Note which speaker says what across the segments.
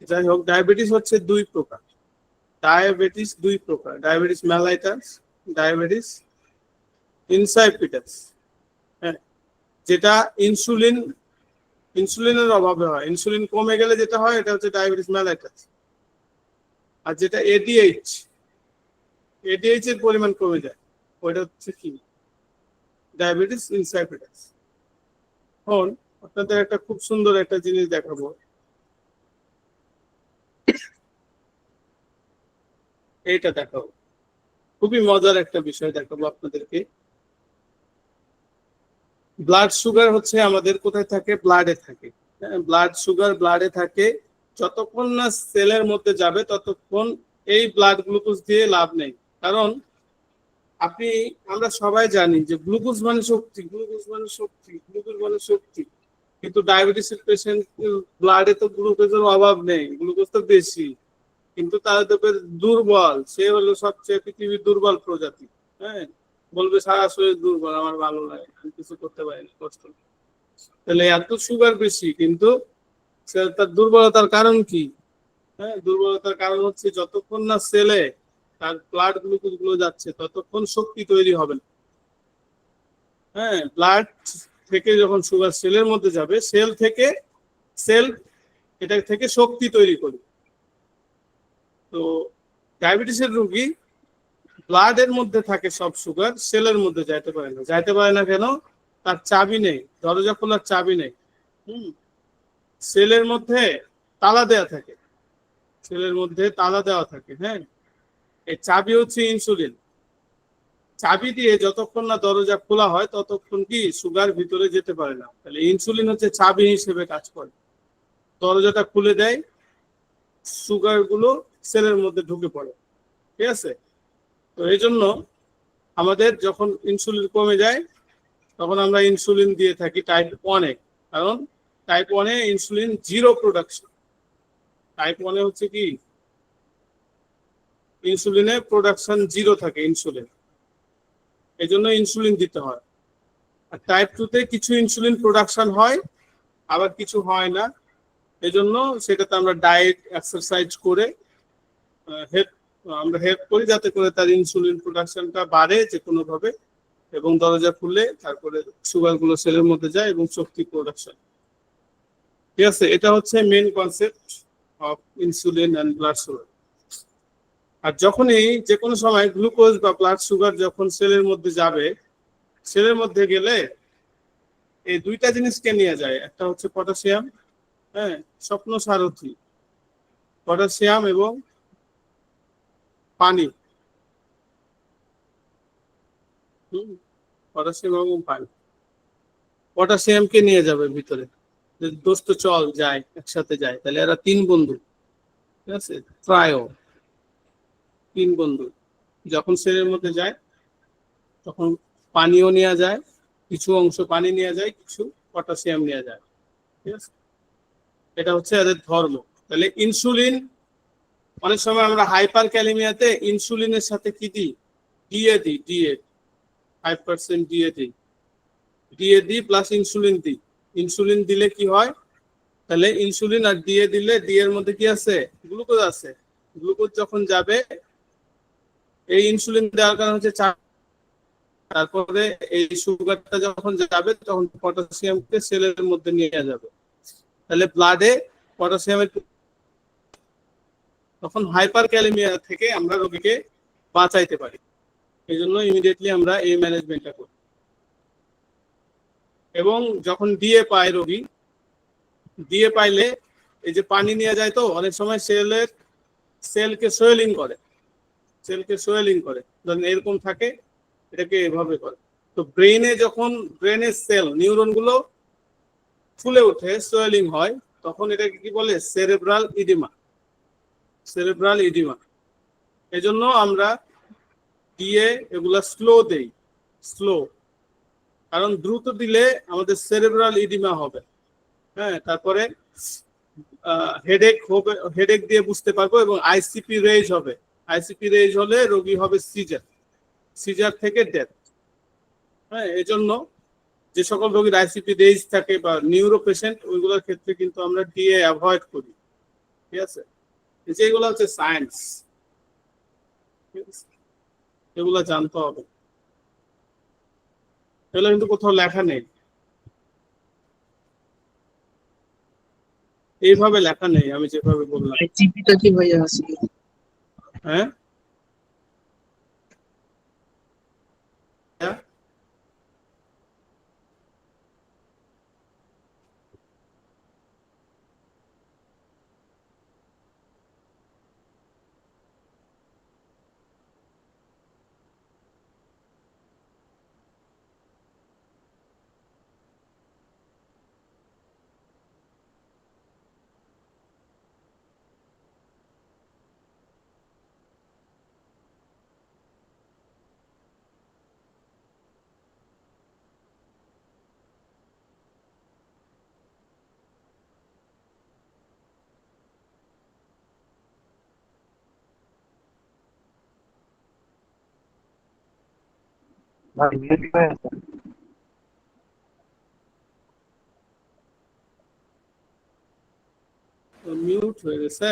Speaker 1: যাই হোক, ডায়াবেটিস হচ্ছে দুই প্রকার। Diabetes mellitus, diabetes insipidus. হ্যাঁ, যেটা ইনসুলিনের অভাবে হয়, ইনসুলিন কমে গেলে যেটা হয় এটা হচ্ছে ডায়াবেটিস মেলাইটাস। আর যেটা এডিএইচ এর পরিমাণ কমে যায়, ওইটা হচ্ছে কি ডায়াবেটিস ইনসাইপিটাস। এখন আপনাদের একটা খুব সুন্দর একটা জিনিস দেখাবো। এইটা দেখাবো, খুবই মজার একটা বিষয় দেখাবো আপনাদেরকে। ব্লাড সুগার হচ্ছে আমাদের কোথায় থাকে? ব্লাডে থাকে। ব্লাড সুগার ব্লাডে থাকে। যতক্ষণ না সেলের মধ্যে যাবে ততক্ষণ এই ব্লাড গ্লুকোজ দিয়ে লাভ নেই। কারণ আমরা সবাই জানি যে গ্লুকোজ মানে শক্তি, কিন্তু ডায়াবেটিসের পেশেন্ট ব্লাডে তো গ্লুকোজের অভাব নেই, গ্লুকোজ তো বেশি, কিন্তু তাদের দুর্বল। সে হলো সবচেয়ে পৃথিবীর দুর্বল প্রজাতি। হ্যাঁ, বলবে সারা শরীর দুর্বল, আমার ভালো লাগে, আমি কিছু করতে পারিনি, কষ্ট। তাহলে এত সুগার বেশি, কিন্তু তার দুর্বলতার কারণ কি? হ্যাঁ, দুর্বলতার কারণ হচ্ছে যতক্ষণ না সেলে তার ব্লাড গ্লুকোজ গুলো যাচ্ছে ততক্ষণ শক্তি তৈরি হবে না। হ্যাঁ, ব্লাড থেকে যখন সুগার সেলের মধ্যে যাবে, সেল এটা থেকে শক্তি তৈরি করবে। তো ডায়াবেটিসের রোগী ব্লাডের মধ্যে থাকে সব সুগার, সেলের মধ্যে যাইতে পারে না কেন? তার চাবি নেই, দরজা খোলার চাবি নেই। সেলের মধ্যে তালা দেওয়া থাকে, হ্যাঁ। এই চাবি হচ্ছে ইনসুলিন। চাবি দিয়ে যতক্ষণ না দরজা খোলা হয় ততক্ষণ কি সুগার ভিতরে যেতে পারে না। তাহলে ইনসুলিন হচ্ছে চাবি হিসেবে কাজ করে, দরজাটা খুলে দেয়, সুগার গুলো সেলের মধ্যে ঢুকে পড়ে। ঠিক আছে? তো এই জন্য আমাদের যখন ইনসুলিন কমে যায় তখন আমরা ইনসুলিন দিয়ে থাকি টাইপ 1-এ। কারণ টাইপ 1-এ ইনসুলিন জিরো প্রোডাকশন। টাইপ 1-এ হচ্ছে কি ইনসুলিনের প্রোডাকশন জিরো থাকে, এই জন্য ইনসুলিন দিতে হয়। আর টাইপ 2-তে কিছু ইনসুলিন প্রোডাকশন হয়, আবার কিছু হয় না। এই জন্য সেটাতে আমরা ডায়েট, এক্সারসাইজ করে হেল্প করি, যাতে করে তার ইনসুলিন প্রোডাকশনটা বাড়ে যে কোনো ভাবে, এবং দরজা খুললে তারপরে সুগার গুলো সেলের মধ্যে যায় এবং শক্তি প্রোডাকশন। ঠিক আছে? এটা হচ্ছে main concept of insulin and blood sugar. আর যখনই যে কোনো সময় গ্লুকোজ বা ব্লাড সুগার যখন সেলের মধ্যে যাবে, সেলের মধ্যে গেলে এই দুইটা জিনিসকে নিয়ে যায়। একটা হচ্ছে পটাশিয়াম, হ্যাঁ, স্বপ্ন সারথি, পটাশিয়াম এবং পানি। পটাশিয়াম এবং পানি, পটাশিয়ামকে নিয়ে যাবে ভিতরে। দোস্ত চল যায়, একসাথে যায়, তাহলে এরা তিন বন্ধু। ঠিক আছে? তিন বন্ধু যখন সেলের মধ্যে যায় তখন পানিও নেওয়া যায়, কিছু অংশ পানি নেওয়া যায়, কিছু পটাশিয়াম নেওয়া যায়। ঠিক আছে? এটা হচ্ছে এদের ধর্ম। তাহলে ইনসুলিন, অনেক সময় আমরা হাইপার ক্যালেমিয়াতে ইনসুলিনের সাথে কি দিই? ডিএ 5% ডিএ দিই প্লাস ইনসুলিন দিই। ইনসুলিন দিলে কি হয়? তাহলে ইনসুলিন আর ডিএ দিলে, ডি এর মধ্যে কি আছে? গ্লুকোজ আছে। গ্লুকোজ যখন যাবে, এই ইনসুলিন দেওয়ার কারণ হচ্ছে তারপরে এই সুগারটা যখন যাবে তখন পটাশিয়ামকে সেলের মধ্যে নিয়ে যাবে। তাহলে ব্লাডে পটাশিয়ামের, তখন হাইপার ক্যালেমিয়া থেকে আমরা রোগীকে বাঁচাইতে পারি। এই জন্য ইমিডিয়েটলি আমরা এই ম্যানেজমেন্টটা করি। এবং যখন ডিএ পায় রোগী, ডিএ পাইলে এই যে পানি নিয়ে যায়, তো অনেক সময় সেলকে সোয়েলিং করে, ধরেন এরকম থাকে, এটাকে এভাবে করে। তো ব্রেনের সেল, নিউরন গুলো ফুলে ওঠে, সোয়েলিং হয়, তখন এটাকে কি বলে? Cerebral oedema. এজন্য আমরা দিয়ে এগুলা স্লো, কারণ দ্রুত দিলে আমাদের সেরেব্রাল ইডিমা হবে। হ্যাঁ, তারপরে হেডেক দিয়ে বুঝতে পারবো, এবং আইসিপি রেজ হবে। আইসিপি রেজ হলে রোগী হবে সিজার থেকে ডেথ। হ্যাঁ, এজন্য যে সকল রোগীর আইসিপি রেজ থাকে বা নিউরো পেশেন্ট, ওইগুলোর ক্ষেত্রে কিন্তু আমরা ডিএ অ্যাভয়েড করি। ঠিক আছে, যেগুলো হচ্ছে সায়েন্স, এগুলো জানতে হবে, এগুলো কিন্তু কোথাও লেখা নেই, এইভাবে লেখা নেই আমি যেভাবে বললাম।
Speaker 2: জিপিটা কি ভাইয়া আছে?
Speaker 1: হ্যাঁ,
Speaker 2: ভাই মিউট হয়ে আছে।
Speaker 1: মিউট হয়ে গেছে।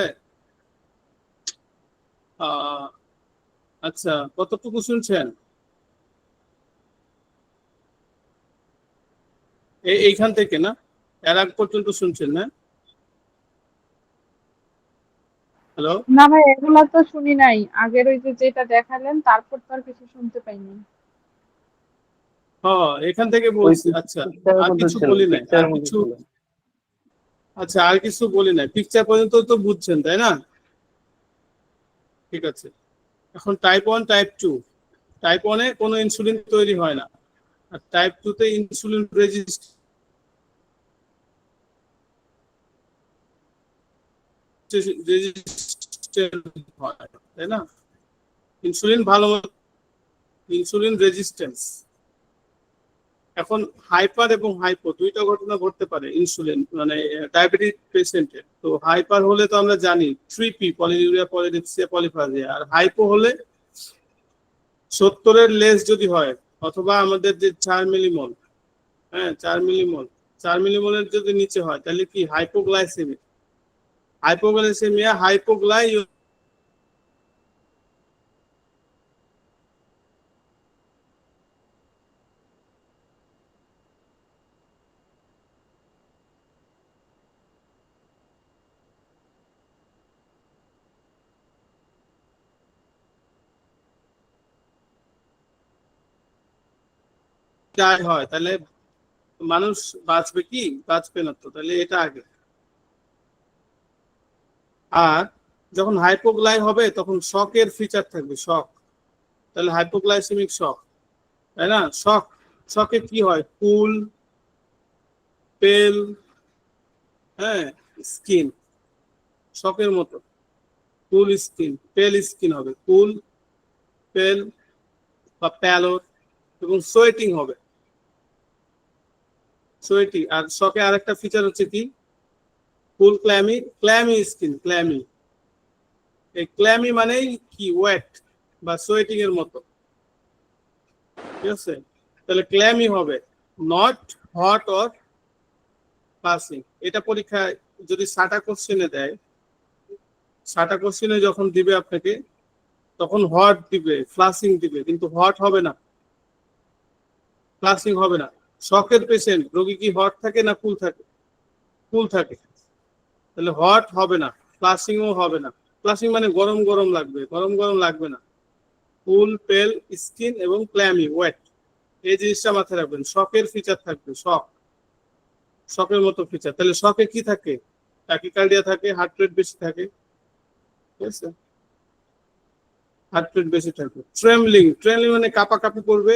Speaker 1: আচ্ছা, কতটুকু শুনছেন? এইখান থেকে না, এর আগ পর্যন্ত শুনছেন না? হ্যালো,
Speaker 3: না ভাই, এগুলা তো শুনি নাই। আগের ওই যে যেটা দেখালেন তারপর তো আর কিছু শুনতে পাইনি।
Speaker 1: হ্যাঁ এখান থেকে
Speaker 2: ওই
Speaker 1: বলছি। আচ্ছা,
Speaker 2: পিকচারের
Speaker 1: আর
Speaker 2: মধ্যে
Speaker 1: কিছু
Speaker 2: ছিল,
Speaker 1: বলি নাই, আর
Speaker 2: পিকচারের মধ্যে
Speaker 1: কিছু,
Speaker 2: ছিল।
Speaker 1: আচ্ছা আর কিছু বলি নাই, পিকচার পর্যন্ত তো বুঝছেন তাই না? ঠিক আছে, এখন টাইপ 1 টাইপ 2। টাইপ 1 এ কোনো ইনসুলিন তৈরি হয় না, আর টাইপ 2 তে ইনসুলিন রেজিস্ট্যান্ট হয়, তাই না? ইনসুলিন ভালো, ইনসুলিন রেজিস্ট্যান্স। এখন হাইপার এবং হাইপো দুইটা ঘটনা ঘটতে পারে ইনসুলিন মানে ডায়াবেটিস পেশেন্টের। তো হাইপার হলে তো আমরা জানি 3P, পলিউরিয়া পলিডিপসিয়া পলিফাজিয়া। আর হাইপো হলে 70-এর লেস যদি হয়, অথবা আমাদের যে 4 মিলিমল, হ্যাঁ 4 মিলিমল, 4 মিলিমলের যদি নিচে হয় তাহলে কি হাইপোগ্লাইসেমিয়া। হাইপোগ্লাইসেমিয়া হাইপোগ্লাই হয় তাহলে মানুষ বাঁচবে কি? বাঁচবে না তো, তাহলে এটা আগে। আর যখন হাইপোগ্লাই হবে তখন শকের ফিচার থাকবে, শক। তাহলে হাইপোগ্লাইসেমিক শক, তাই না? শক, শকে কি হয়? কুল, পেল, হ্যাঁ, স্কিন, শকের মতো। কুল স্কিন, পেল স্কিন হবে, কুল, পেল বা প্যালোর, এবং সোয়েটিং হবে, সোয়েটিং। আর শকে আরেকটা ফিচার হচ্ছে কি? কুল ক্ল্যামি, ক্ল্যামি স্কিন, ক্ল্যামি। এই ক্ল্যামি মানেই কি? ওয়েট বা সোয়েটিং এর মতো, ঠিক আছে? তাহলে ক্ল্যামি হবে, নট হট অর পাসিং। এটা পরীক্ষায় যদি 60টা কোশ্চেনে দেয়, 60টা কোশ্চেনে যখন দিবে আপনাকে, তখন হট দিবে, ফ্লাসিং দিবে, কিন্তু হট হবে না, ফ্লাসিং হবে না। শকের পেশেন্ট রোগী কি হট থাকে না কুল থাকে? কুল থাকে। তাহলে হট হবে না, ফ্লাসিংও হবে না। ফ্লাসিং মানে গরম গরম লাগবে, গরম গরম লাগবে না। কুল, পেল স্কিন এবং ক্ল্যামি, ওয়েট। এই জিনিসটা মাথায় রাখবেন, শকের ফিচার থাকবে, শক, শকের মতো ফিচার। তাহলে শকে কি থাকে? ট্যাকিকার্ডিয়া থাকে, হার্ট রেট বেশি থাকে, ঠিক আছে? হার্ট রেট বেশি থাকে। ট্রেমলিং, ট্রেমলিং মানে কাঁপাকাঁপি করবে,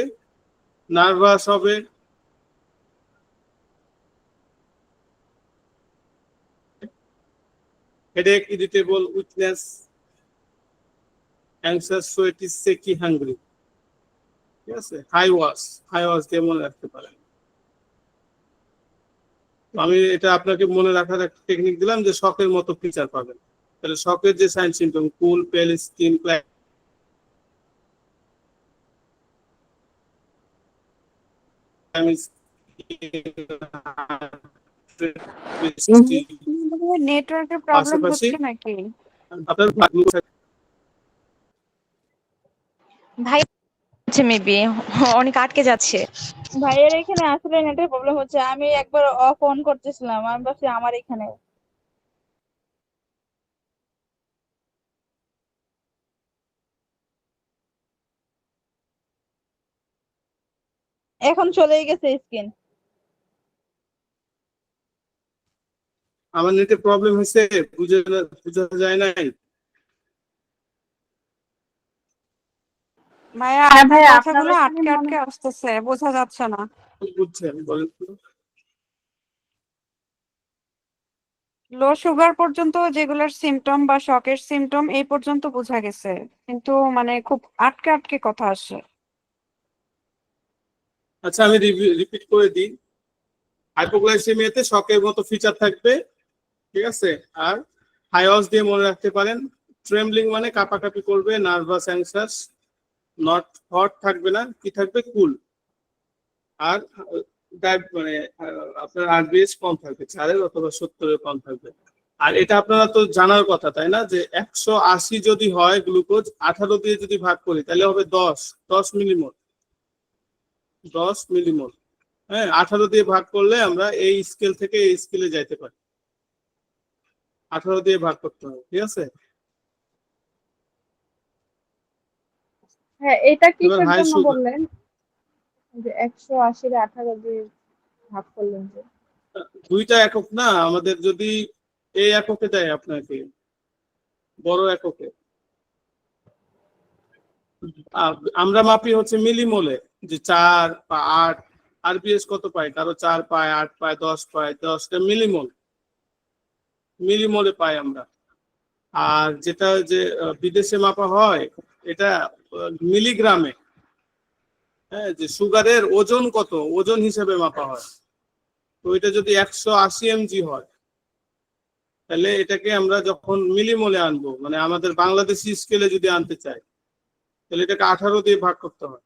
Speaker 1: নার্ভাস হবে, headache, irritable, weakness, anxious, sweaty, সেকি, হাঙ্গ্রি, ঠিক আছে? হাই ওয়াশ, হাই ওয়াশ দিয়ে মনে রাখতে পারেন। আমি এটা আপনাকে মনে রাখার একটা টেকনিক দিলাম যে শকের মতো ফিচার পাবেন। তাহলে শকের যে সাইন সিম্পটম, কুল, পেল স্কিন,
Speaker 4: নেটওয়ার্কের প্রবলেম
Speaker 1: পাশাপাশি
Speaker 4: হচ্ছে নাকি?
Speaker 1: আপনার
Speaker 5: ভাই হচ্ছে মেবি অনেক আটকে যাচ্ছে।
Speaker 6: ভাইয়ের এখানে আসলে নেটের প্রবলেম হচ্ছে, আমি একবার অফ অন করতেছিলাম, আমি ভাবছি আমার এখানে। এখন চলেই গেছে স্ক্রিন।
Speaker 1: আমার নেটে প্রবলেম হয়েছে, বুঝা যায় নাই।
Speaker 4: ভাইয়া
Speaker 3: হ্যাঁ
Speaker 4: আপনার
Speaker 3: ভাইয়া, আপনার
Speaker 4: কথাগুলো
Speaker 3: ওখানে
Speaker 4: আটকে
Speaker 3: মনে
Speaker 4: আটকে আসতেছে, বোঝা যাচ্ছে না।
Speaker 1: বুঝছেন বলেন তো?
Speaker 4: লো সুগার পর্যন্ত যেগুলোর সিমটম বা শকের সিমটম এই পর্যন্ত বোঝা গেছে, কিন্তু মানে খুব আটকে আটকে কথা আসে।
Speaker 1: আচ্ছা, আমি রিপিট করে দিই। হাইপোগ্লাইসেমিয়াতে শকের মতো ফিচার থাকবে, ঠিক আছে? আর হাইওয়াস দিয়ে মনে রাখতে পারেন, ট্রেমলিং মানে কাঁপাকাঁপি করবে, নার্ভাস অ্যাংশাস, নট হট থাকবে না, কি থাকবে? কুল। আর মানে আপনার আরবিএস কম থাকবে, 4 অথবা 70 কম থাকবে। আর এটা আপনারা তো জানার কথা, তাই না, যে 180 যদি হয় গ্লুকোজ, 18 দিয়ে যদি ভাগ করি তাহলে হবে 10 মিলিমোল। 10 মিলিমোল। হ্যাঁ, 18 দিয়ে ভাগ করলে আমরা এই স্কেল থেকে এই স্কেলে যাইতে পারি। 18 দিয়ে ভাগ করতে হবে, ঠিক আছে?
Speaker 3: হ্যাঁ, এটা
Speaker 1: এবার
Speaker 3: কিসের
Speaker 1: হাই
Speaker 3: জন্য
Speaker 1: সুগার,
Speaker 3: বললেন যে 180 18 দিয়ে ভাগ করলেন যে?
Speaker 1: দুইটা একক না আমাদের, যদি এই এককে দেয় আপনাকে, বড় এককে, আমরা মাপি হচ্ছে মিলিমোলে, যে 4 বা 8। আরবিএস কত পায়? কারো 4 পায়, 8 পায়, 10 পায়, 10টা মিলিমোল, মিলিমোলে পাই আমরা। আর যেটা যে বিদেশে মাপা হয়, এটা মিলিগ্রামে। হ্যাঁ, যে সুগারের ওজন কত, ওজন হিসেবে মাপা হয়। তো এটা যদি 180 mg হয়, তাহলে এটাকে আমরা যখন মিলিমোলে আনবো, মানে আমাদের বাংলাদেশি স্কেলে যদি আনতে চাই, তাহলে এটাকে 18 দিয়ে ভাগ করতে হয়।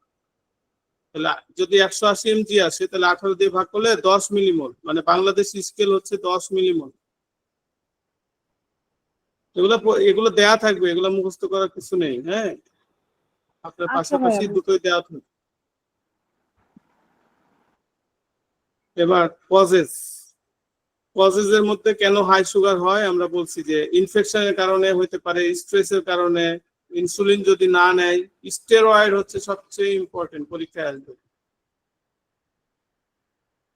Speaker 1: তাহলে যদি 180 mg আসে, তাহলে 18 দিয়ে ভাগ করলে 10 মিলিমোল, মানে বাংলাদেশি স্কেল হচ্ছে 10 মিলিমোল। এগুলো এগুলো দেয়া থাকবে, এগুলো মুখস্থ করার কিছু নেই। হ্যাঁ, আপনার
Speaker 3: আচ্ছা ভাইয়া,
Speaker 1: পাশাপাশি দুটোই দেওয়া থাকবে। এবার কজের মধ্যে কেন হাই সুগার হয় আমরা বলছি, যে ইনফেকশনের কারণে হতে পারে, স্ট্রেসের কারণে, ইনসুলিন যদি না নেয়, স্টেরয়েড হচ্ছে সবচেয়ে ইম্পর্টেন্ট, পরীক্ষায় আসবে।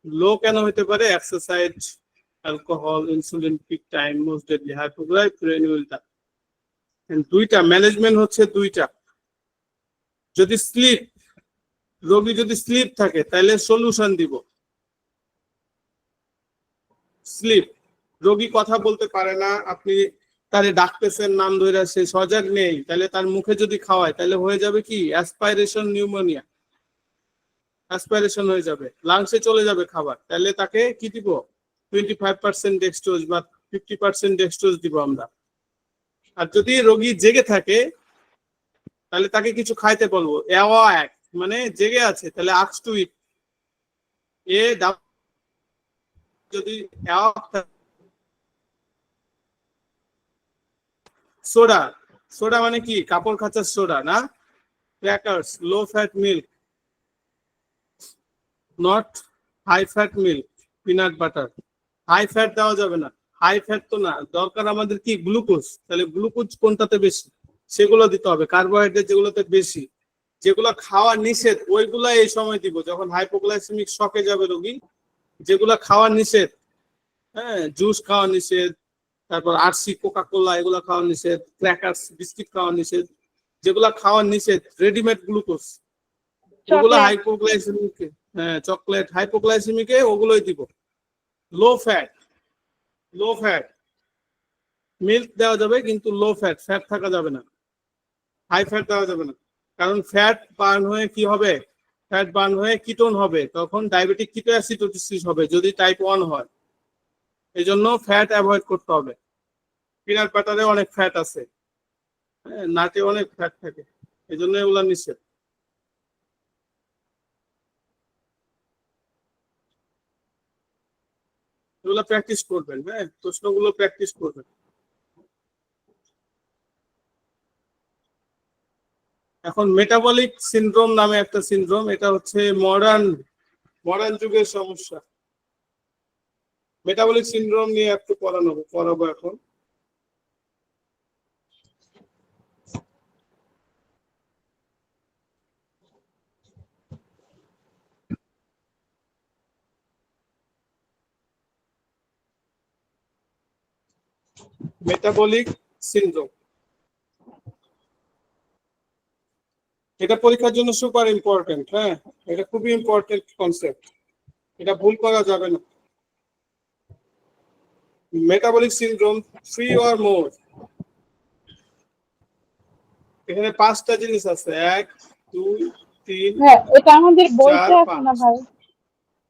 Speaker 1: লো কেন হতে পারে? Exercise, alcohol, insulin peak time, most deadly hypoglycaemia. দুইটা ম্যানেজমেন্ট হচ্ছে দুইটা। যদি রোগী যদি স্লিপ থাকে, তাহলে সলিউশন দিব। স্লিপ, রোগী কথা বলতে পারে না, আপনি তারে ডাকতেছেন নাম ধরে, সে সজাগ নেই, তাহলে তার মুখে যদি খাওয়ায়, তাহলে হয়ে যাবে কি? অ্যাসপাইরেশন নিউমোনিয়া, অ্যাসপাইরেশন হয়ে যাবে, লাংসে চলে যাবে খাবার। তাহলে তাকে কি দিব? 25% ডেক্সট্রোজ বা 50% ডেক্সট্রোজ দিব আমরা। আর যদি রোগী জেগে থাকে, তাহলে তাকে কিছু খাইতে বলবো। অ্যাওয়াক মানে জেগে আছে, তাহলে আক্স টু ইট। এ যদি অ্যাওয়াক, সোডা, সোডা মানে কি? কাপড় খাঁচার সোডা না? Crackers, low fat milk, not high fat milk, peanut butter. High fat দেওয়া যাবে না, হাই ফ্যাট তো না, দরকার আমাদের কি? গ্লুকোজ। তাহলে গ্লুকোজ কোনটাতে বেশি, সেগুলো দিতে হবে। কার্বোহাইড্রেট যেগুলোতে বেশি, যেগুলো খাওয়া নিষেধ, ওইগুলা এই সময় দিব যখন হাইপোগ্লাইসেমিক শকে যাবে রোগী। যেগুলা খাওয়া নিষেধ, হ্যাঁ, জুস খাওয়া নিষেধ, তারপর আরসি, কোকা কোলা, এগুলা খাওয়া নিষেধ, ক্র্যাকার্স, বিস্কিট খাওয়া নিষেধ। যেগুলা খাওয়া নিষেধ, রেডিমেড গ্লুকোজ, ওগুলো
Speaker 6: চকলেট।
Speaker 1: হাইপোগ্লাইসেমিক। হ্যাঁ, চকলেট হাইপোগ্লাইসেমিকে, ওগুলোই দিব। লো ফ্যাট, লো ফ্যাট মিল্ক দেওয়া যাবে, কিন্তু লো ফ্যাট, ফ্যাট থাকা যাবে না। হাই ফ্যাট দেওয়া যাবে না, কারণ ফ্যাট বার্ন হয়ে কি হবে? ফ্যাট বার্ন হয়ে কিটোন হবে, তখন ডায়াবেটিক কিটোঅ্যাসিডোসিস হবে যদি টাইপ 1 হয়। এই জন্য ফ্যাট অ্যাভয়েড করতে হবে। পিনাট বাটারে অনেক ফ্যাট আছে, হ্যাঁ, নাটে অনেক ফ্যাট থাকে, এই জন্য এগুলা নিষেধ। এগুলো প্র্যাকটিস করবেন, হ্যাঁ প্রশ্নগুলো প্র্যাকটিস করবেন। এখন মেটাবলিক সিনড্রোম নামে একটা সিনড্রোম, এটা হচ্ছে মডার্ন যুগের সমস্যা। মেটাবলিক সিনড্রোম নিয়ে একটু পড়াবো এখন। মেটাবলিক সিনড্রোম এটা পরীক্ষার জন্য সুপার ইম্পর্টেন্ট, হ্যাঁ এটা খুবই ইম্পর্টেন্ট কনসেপ্ট, এটা ভুল করা যাবে না। মেটাবলিক সিনড্রোম 3 or more, এখানে 5টা জিনিস আছে, 1 2 3
Speaker 3: হ্যাঁ এটা আমাদের বইতে
Speaker 1: 4
Speaker 3: আছে না
Speaker 1: 5।
Speaker 3: ভাই?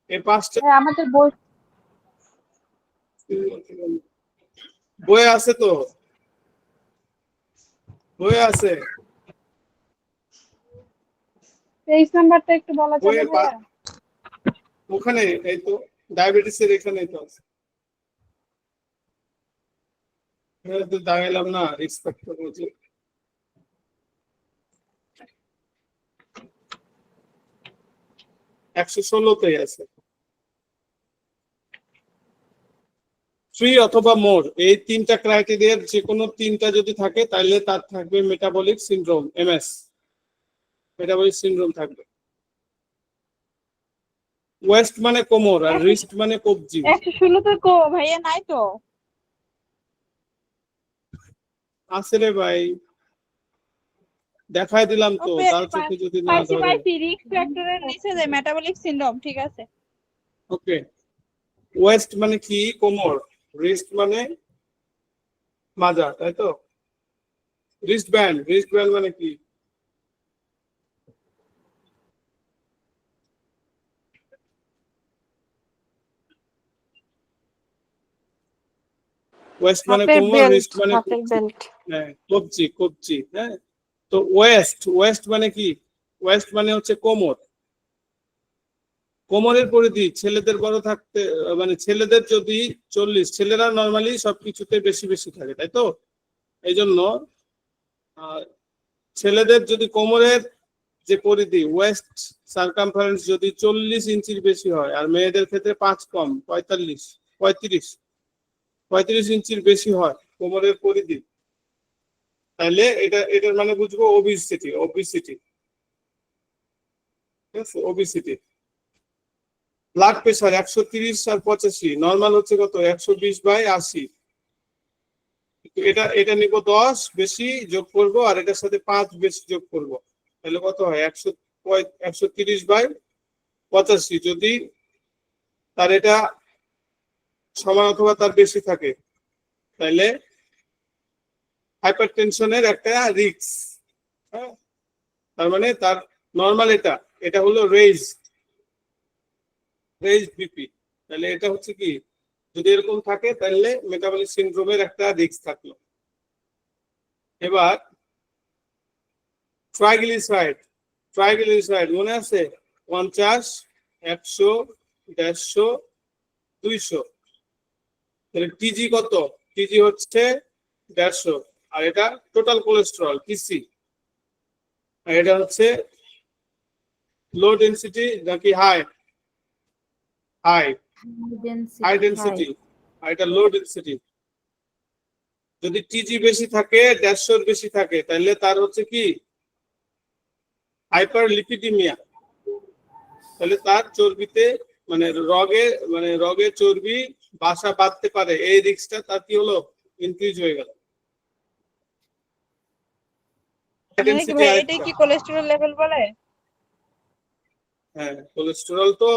Speaker 1: এই 5টা
Speaker 3: হ্যাঁ আমাদের বই
Speaker 1: বইয়ে আছে, তো বইয়ে আছে,
Speaker 3: 23 নাম্বারটা একটু বলা যাবে
Speaker 1: বইয়ে
Speaker 3: ভাইয়া?
Speaker 1: ওখানে এই তো ডায়াবেটিসের এখানেই তো আছে। এখানে তো দাঁড়াইলাম না, রিস্ক ফ্যাক্টর হচ্ছে 116তেই আছে। 3 অথবা মোর, এই 3টা ক্রাইটেরিয়ার যে কোনো 3টা যদি থাকে তাহলে তার থাকবে metabolic syndrome, MS metabolic syndrome থাকবে। ওয়েস্ট মানে কোমর আর রিস্ট মানে কবজি।
Speaker 6: 116 তো ভাইয়া নাই তো।
Speaker 1: আছে রে ভাই, দেখাই দিলাম তো,
Speaker 6: ওকে,
Speaker 1: তার চোখে যদি না
Speaker 6: পাইছি
Speaker 1: ধরে।
Speaker 6: পাইছি, রিস্ক ফ্যাক্টরের নিচে যে মেটাবলিক সিনড্রোম, ঠিক আছে।
Speaker 1: ওকে, ওয়েস্ট মানে কি? কোমর। রিস্ট মানে মাজা, তাই তো? রিস্ট ব্যান্ড মানে কি? ওয়েস্ট মানে
Speaker 4: হাতের
Speaker 1: কোমর,
Speaker 4: বেল্ট,
Speaker 1: রিস্ট মানে
Speaker 4: হাতের বেল্ট।
Speaker 1: হ্যাঁ কবজি, হ্যাঁ। তো ওয়েস্ট মানে কি? ওয়েস্ট মানে হচ্ছে কোমর। কোমরের পরিধি ছেলেদের বড় থাকতে, মানে ছেলেদের যদি 40, ছেলেরা নর্মালি সবকিছুতে বেশি বেশি থাকে, তাই তো? এই জন্য ছেলেদের যদি কোমরের যে পরিধি ওয়েস্ট সার্কামফারেন্স যদি 40 ইঞ্চির বেশি হয়, আর মেয়েদের ক্ষেত্রে 5 কম 35 ইঞ্চির বেশি হয় কোমরের পরিধি, তাহলে এটার মানে বুঝবো ওবিসিটি। ঠিক আছে, ওবিসিটি। ব্লাড প্রেশার 130 আর 85, নর্মাল হচ্ছে কত? 120/80। এটা নিব 10 বেশি যোগ করব, আর এটার সাথে 5 বেশি যোগ করব, তাহলে কত হয়? 130/85। যদি তার এটা সমান অথবা তার বেশি থাকে তাহলে হাইপারটেনশনের একটা রিস্ক, হ্যাঁ। তার মানে তার নর্মাল এটা হলো রেইজড বিপি, তাহলে এটা হচ্ছে কি? যদি এরকম থাকে তাহলে মেটাবলিক সিনড্রোমের একটা রিস্ক থাকলো। এবার ট্রাইগ্লিসারাইড মনে আছে? 50, 100, 150, 200। তাহলে টিজি কত? টিজি হচ্ছে 150, আর এটা টোটাল কোলেস্টেরল টিসি। আর এটা হচ্ছে লো ডেনসিটি নাকি হাই ডেনসিটি, আর এটা লো ডেনসিটি। যদি টিজি বেশি থাকে, 150 বেশি থাকে, তাহলে তার হচ্ছে কি? হাইপারলিপিডিমিয়া। তাহলে তার চর্বিতে মানে রগে চর্বি বাসা বাঁধতে পারে, এই রিস্কটা তার কি হলো? ইনক্রিজ হয়ে গেল।
Speaker 6: ভাই এটা কি কোলেস্টেরল লেভেল বলে?
Speaker 1: হ্যাঁ, কোলেস্টেরল তো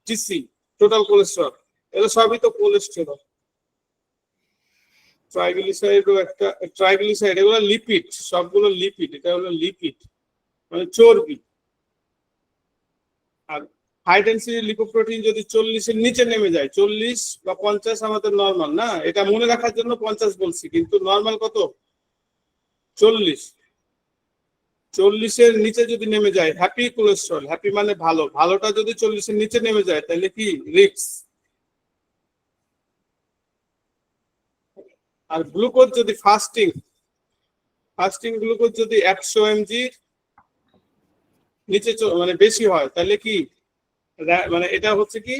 Speaker 1: টিসি টোটাল কোলেস্টেরল, এগুলো সবই তো কোলেস্টেরল। ট্রাইগ্লিসারাইড এগুলো লিপিড, সবগুলো লিপিড। এটা হলো লিপিড মানে চর্বি। আর হাই ডেনসিটি লিপোপ্রোটিন যদি 40-এর নিচে নেমে যায়, 40 বা 50 আমাদের নর্মাল না, এটা মনে রাখার জন্য 50 বলছি, কিন্তু নর্মাল কত? 40। 40-এর নিচে যদি নেমে যায় হ্যাপি কোলেস্ট্রল, হ্যাপি মানে ভালো, ভালোটা যদি 40-এর নিচে নেমে যায় তাহলে কি রিস্ক। আর গ্লুকোজ যদি ফাস্টিং গ্লুকোজ যদি 100 mg নিচে মানে বেশি হয় তাহলে কি মানে এটা হচ্ছে কি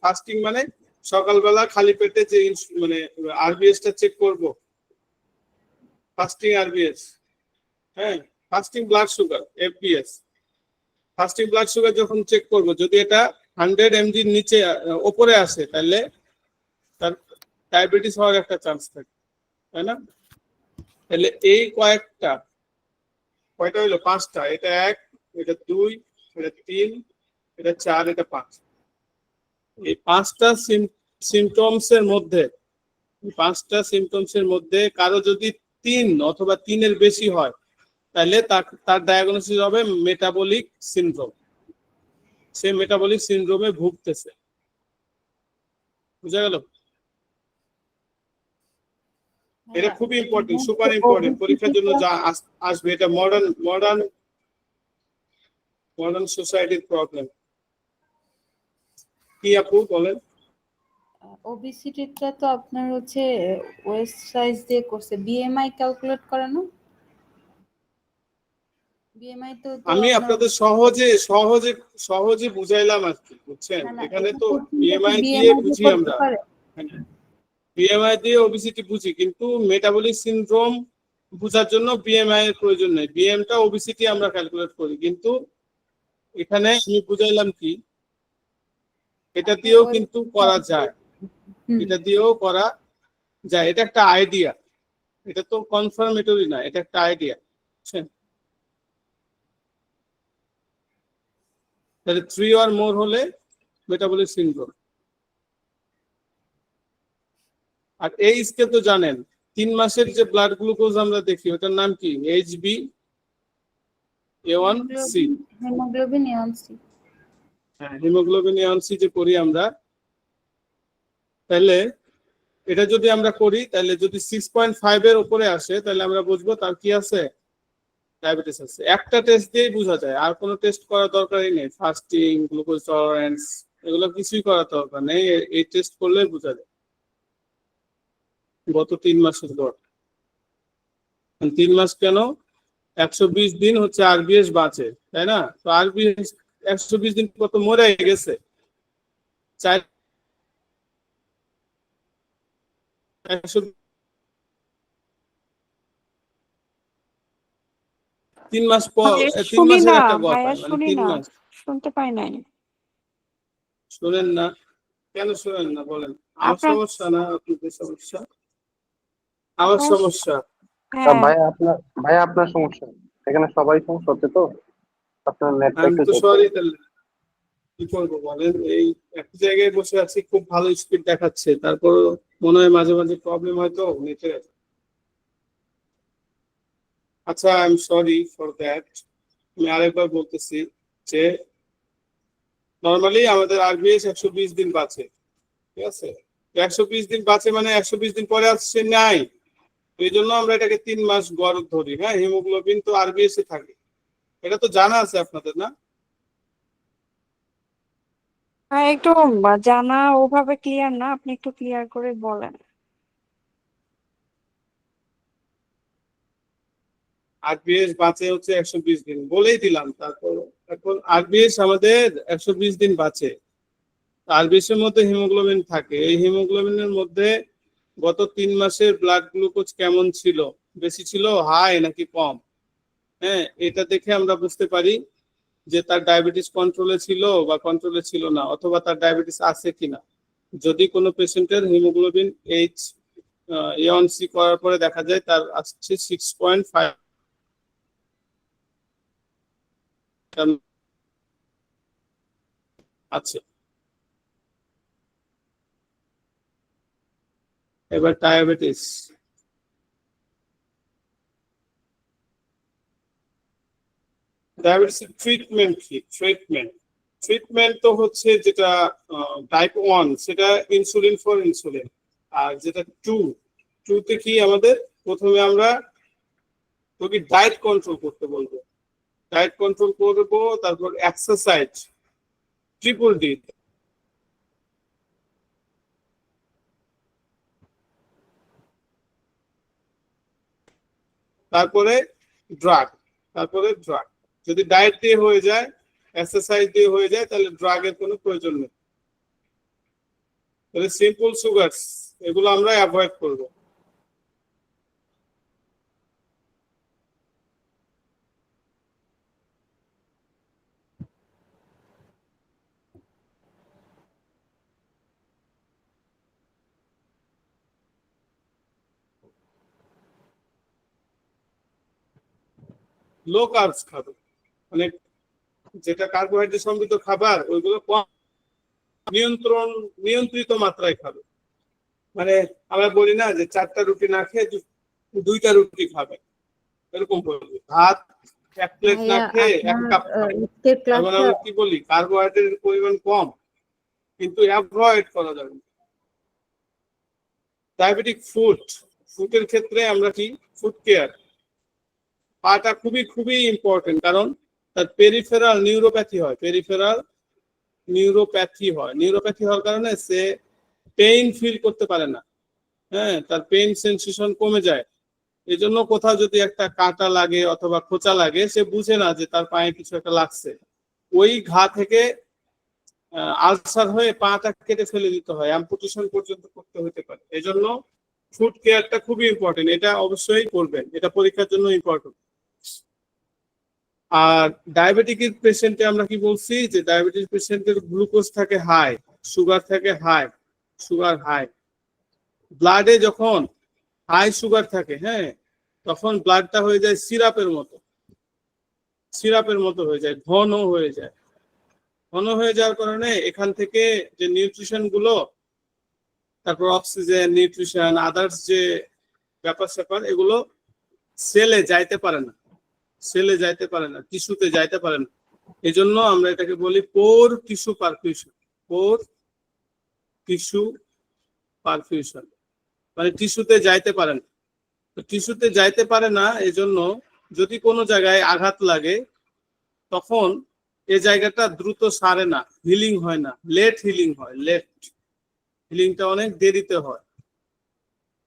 Speaker 1: ফাস্টিং মানে সকালবেলা খালি পেটে যে মানে আরবিএসটা চেক করব, ফাস্টিং আরবিএস, হ্যাঁ fasting blood sugar FBS, fasting blood sugar যখন চেক করব যদি এটা 100 mg নিচে উপরে আসে তাহলে তার ডায়াবেটিস হওয়ার একটা চান্স থাকে, তাই না? তাহলে এই কয়টা হইলো 5টা, এটা 1, এটা 2, এটা 3, এটা 4, এটা 5। এই 5টা সিমটমসের মধ্যে কারো যদি 3 অথবা 3-এর বেশি হয় তাহলে তার ডায়াগনোসিস হবে মেটাবলিক সিনড্রোম। সে মেটাবলিক সিনড্রোমে ভুগতেছে। বুঝা গেল? এটা খুবই ইম্পর্টেন্ট, সুপার ইম্পর্টেন্ট, পরীক্ষার জন্য যা আসবে। এটা মডার্ন সোসাইটির প্রবলেম। কি আপু বলেন?
Speaker 7: ওবিসিটিটা তো আপনার হচ্ছে ওয়েস্ট সাইজ দিয়ে করছে, বিএমআই ক্যালকুলেট করে না? বিএমআই তো
Speaker 1: আমি আপনাদের সহজে বুঝাইলাম আর কি, বুঝছেন? এখানে তো বিএমআই দিয়ে বুঝি আমরা, বিএমআই দিয়ে ওবিসিটি বুঝি, কিন্তু মেটাবলিক সিনড্রোম বুঝার জন্য বিএমআই এর প্রয়োজন নেই। বিএমটা ওবিসিটি আমরা ক্যালকুলেট করি, কিন্তু এখানে আমি বুঝাইলাম কি এটা দিয়েও কিন্তু করা যায়, এটা একটা আইডিয়া, এটা তো কনফার্মেটরি না, এটা একটা আইডিয়া, বুঝছেন? তাহলে 3 or more হলে মেটাবলিক সিনড্রোম। আর এই স্কেল তো জানেন, 3 মাসের যে ব্লাড গ্লুকোজ আমরা দেখি ওটার নাম কি? HbA1c,
Speaker 7: haemoglobin A1c।
Speaker 1: হ্যাঁ হিমোগ্লোবিন A1c যে করি আমরা, তাহলে এটা যদি আমরা করি তাহলে যদি 6.5 এর উপরে আসে তাহলে আমরা বুঝবো তার কি আছে, ডায়াবেটিস আছে। একটা টেস্ট দিয়েই বোঝা যায়, আর কোনো টেস্ট করার দরকারই নেই। ফাস্টিং, গ্লুকোজ টলারেন্স, এগুলো কিছুই করার দরকার নেই, এই টেস্ট করলে বোঝা যায় গত 3 মাসের দর। 3 মাস কেন? 120 দিন হচ্ছে আরবিএস বাঁচে, তাই না? তো আরবিএস 120 দিন কত মরে গেছে, 3 মাস পর, 3
Speaker 4: শুনি
Speaker 1: মাসের
Speaker 4: না
Speaker 1: একটা গড়
Speaker 4: ভাইয়া,
Speaker 1: পায়, মানে
Speaker 4: শুনি
Speaker 1: 3
Speaker 4: না,
Speaker 1: মাস।
Speaker 4: শুনতে পাই নাই।
Speaker 1: শুনেন না কেন? শুনেন না বলেন? আমার
Speaker 4: আপনার
Speaker 1: সমস্যা না আপনাদের সমস্যা? আমার সমস্যা।
Speaker 4: হ্যাঁ,
Speaker 2: ভাইয়া আপনার সমস্যা, এখানে সবাই সমস্যা হচ্ছে তো, আপনার নেটটা
Speaker 1: আমি
Speaker 2: একটু
Speaker 1: তো
Speaker 2: চেক
Speaker 1: সরি, তাহলে কি করবো বলেন? এই এক জায়গায় বসে আছি, খুব ভালো স্পিড দেখাচ্ছে, তারপর মনে হয় মাঝে মাঝে প্রবলেম হয় তো নেটের। আচ্ছা, I am sorry for that. আমি আরেকবার বলতেছি যে নর্মালি আমাদের আরবিএস 120 দিন বাঁচে, ঠিক আছে? 120 দিন বাঁচে মানে 120 দিন পরে আসছে নাই, এই জন্য আমরা এটাকে 3 মাস গড় ধরি। হ্যাঁ, হিমোগ্লোবিন তো আরবিএস এ থাকে, এটা তো জানা আছে আপনাদের, না?
Speaker 4: হ্যাঁ, একটু জানা ওভাবে ক্লিয়ার না, আপনি একটু ক্লিয়ার করে বলেন।
Speaker 1: আরবিএস বাঁচে হচ্ছে 120 দিন, বলেই দিলাম। তারপর এখন আরবিএস আমাদের 120 দিন বাঁচে, আরবিএস এর মধ্যে হিমোগ্লোবিন থাকে। এই হিমোগ্লোবিনের মধ্যে গত 3 মাসের ব্লাড গ্লুকোজ কেমন ছিল, বেশি ছিল, হাই নাকি কম, হ্যাঁ এটা দেখে আমরা বুঝতে পারি যে তার ডায়াবেটিস কন্ট্রোলে ছিল বা কন্ট্রোলে ছিল না, অথবা তার ডায়াবেটিস আছে কিনা। যদি কোনো পেশেন্টের হিমোগ্লোবিন HbA1c করার পরে দেখা যায় তার আসছে 6.5 আছে। এবার ডায়াবেটিস ট্রিটমেন্ট কি? ট্রিটমেন্ট তো হচ্ছে যেটা টাইপ 1 সেটা ইনসুলিন ফর ইনসুলিন, আর যেটা 2 তে কি আমাদের প্রথমে আমরা তোকে ডায়েট কন্ট্রোল করতে বলবো, ডায়েট কন্ট্রোল করবো, তারপর এক্সারসাইজ ট্রিপল ডি। তারপরে ড্রাগ, তারপরে ড্রাগ। যদি ডায়েট দিয়ে হয়ে যায়, এক্সারসাইজ দিয়ে হয়ে যায়, তাহলে ড্রাগের কোনো প্রয়োজন নেই। তাহলে সিম্পল সুগারস এগুলো আমরা অ্যাভয়েড করব। লো কার্বস খাবে, মানে যেটা কার্বোহাইড্রেট সমৃদ্ধ খাবার ওইগুলো কম নিয়ন্ত্রিত মাত্রায় খাবে। মানে আমরা বলি না যে 4টা রুটি না খেয়ে 2টা রুটি খাবে, এরকম বলবো। ভাত 1 প্লেট না খেয়ে 1 কাপ খাবে। এখন আমরা কি বলি কার্বোহাইড্রেটের পরিমাণ কম, কিন্তু অ্যাভয়েড করা যাবে। ডায়াবেটিক ফুডের ক্ষেত্রে আমরা কি ফুড কেয়ার, পাটা খুবই খুবই ইম্পর্টেন্ট, কারণ তার পেরিফেরাল নিউরোপ্যাথি হয়, নিউরোপ্যাথি হওয়ার কারণে সে পেইন ফিল করতে পারে না। হ্যাঁ, তার পেইন সেন্সেশন কমে যায়। এই জন্য কোথাও যদি একটা কাঁটা লাগে অথবা খোঁচা লাগে, সে বুঝে না যে তার পায়ে কিছু একটা লাগছে। ওই ঘা থেকে আলসার হয়ে পাটা কেটে ফেলে দিতে হয়, অ্যাম্পুটেশন পর্যন্ত করতে হতে পারে। এই জন্য ফুড কেয়ারটা খুবই ইম্পর্টেন্ট, এটা অবশ্যই করবেন, এটা পরীক্ষার জন্য ইম্পর্টেন্ট। আর ডায়াবেটিকের পেশেন্টে আমরা কি বলছি যে ডায়াবেটিস পেশেন্টের গ্লুকোজ থাকে হাই, সুগার থাকে হাই, সুগার হাই। ব্লাডে যখন হাই সুগার থাকে, হ্যাঁ, তখন ব্লাডটা হয়ে যায় সিরাপের মতো হয়ে যায়, ঘন হয়ে যায়। ঘন হয়ে যাওয়ার কারণে এখান থেকে যে নিউট্রিশন গুলো, তারপর অক্সিজেন, নিউট্রিশন, আদার্স যে ব্যাপার স্যাপার, এগুলো সেলে যাইতে পারে না, টিস্যুতে যাইতে পারে না। এই জন্য আমরা এটাকে বলি পোর টিস্যু পারফিউশন, মানে টিস্যুতে যাইতে পারে না। তো টিস্যুতে যাইতে পারে না, এই জন্য যদি কোনো জায়গায় আঘাত লাগে তখন এই জায়গাটা দ্রুত সারে না, হিলিং হয় না, লেট হিলিংটা অনেক দেরিতে হয়।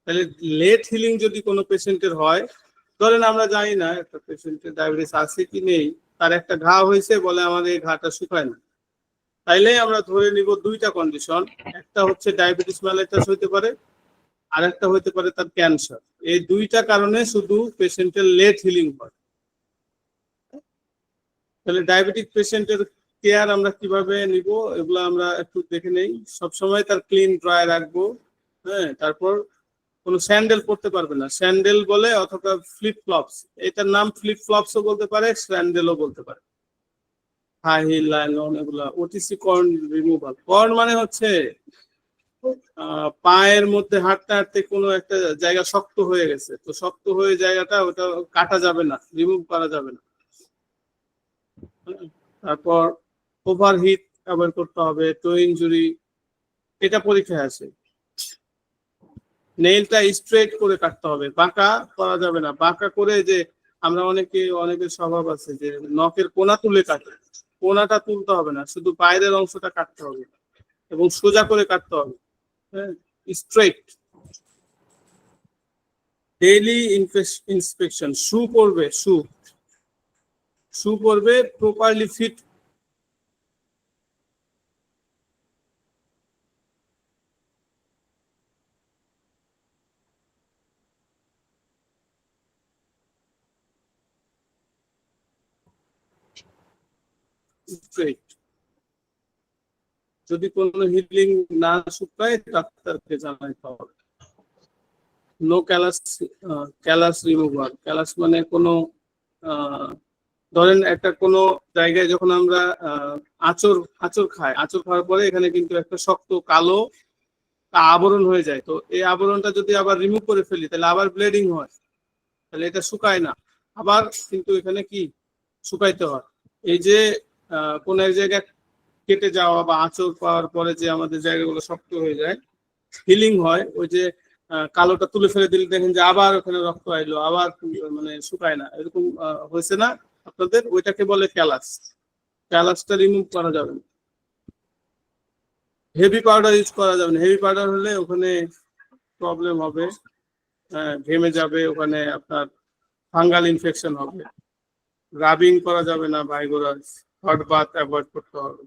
Speaker 1: তাহলে লেট হিলিং যদি কোনো পেশেন্টের হয়, ধরেন আমরা জানি না একটা পেশেন্টের ডায়াবেটিস আছে কি নেই, তার একটা ঘা হয়েছে বলে আমার এই ঘাটা শুকায় না, তাইলে আমরা ধরে নিব 2টা কন্ডিশন। একটা হচ্ছে ডায়াবেটিস মেলাইটাস হইতে পারে, আর একটা হইতে পারে তার ক্যান্সার। এই 2টা কারণে শুধু পেশেন্টের লেট হিলিং হয়। তাহলে ডায়াবেটিক পেশেন্টের কেয়ার আমরা কিভাবে নিব, এগুলো আমরা একটু দেখে নেই। সবসময় তার ক্লিন ড্রাই রাখবো, হ্যাঁ। তারপর কোনো স্যান্ডেল পরতে পারবে না, স্যান্ডেল বলে, অথবা ফ্লিপ ফ্লপস, এটার নাম ফ্লিপ ফ্লপসও বলতে পারে, স্যান্ডেলও বলতে পারে। হাই হিল, লাইলন, এগুলা। ওটিসি কর্ন রিমুভাল, কর্ন মানে হচ্ছে পায়ের মধ্যে হাঁটতে হাঁটতে কোনো একটা জায়গা শক্ত হয়ে গেছে, তো শক্ত হয়ে জায়গাটা ওটা কাটা যাবে না, রিমুভ করা যাবে না। তারপর ওভারহিট অ্যাভয়েড করতে হবে, টো ইনজুরি, এটা পরীক্ষায় আছে। নেইলটা স্ট্রেট করে কাটতে হবে, বাঁকা করা যাবে না। বাঁকা করে যে আমরা অনেকের স্বভাব আছে যে নখের কোনা তুলে কাটে, কোনাটা তুলতে হবে না, শুধু বাইরের অংশটা কাটতে হবে এবং সোজা করে কাটতে হবে, হ্যাঁ, স্ট্রেট। ডেইলি ইন্সপেকশন, শু পরবে প্রপারলি ফিট। যদি কোনো হিলিং না শুকায় ডাক্তারকে জানাইতে হবে। নো ক্যালাস রিমুভাল, ক্যালাস মানে কোনো ধরেন একটা কোনো জায়গায় যখন আমরা আঁচড় খাওয়ার পরে এখানে কিন্তু একটা শক্ত কালো আবরণ হয়ে যায়, তো এই আবরণটা যদি আবার রিমুভ করে ফেলি তাহলে আবার ব্লিডিং হয়, তাহলে এটা শুকায় না, আবার কিন্তু এখানে কি শুকাইতে হয়। এই যে কোন এক জায়গায় কেটে যাওয়া বা আঁচড় পাওয়ার পরে যে আমাদের জায়গাগুলো শক্ত হয়ে যায়, হিলিং হয়, ওই যে কালোটা তুলে ফেলে দিলে দেখেন যে আবার ওখানে রক্ত আইলো, আবার মানে শুকায় না, এরকম হয়েছে না আপনাদের? ওইটাকে বলে ক্যালাস। ক্যালাসটা রিমুভ করা যাবে না। হেভি পাউডার ইউজ করা যাবে না। হেভি পাউডার হলে ওখানে প্রবলেম হবে, ঘেমে যাবে, ওখানে আপনার ফাঙ্গাল ইনফেকশন হবে। রাবিং করা যাবে না, ভাইগোরাস, হট বাথ অ্যাভয়েড করতে হবে।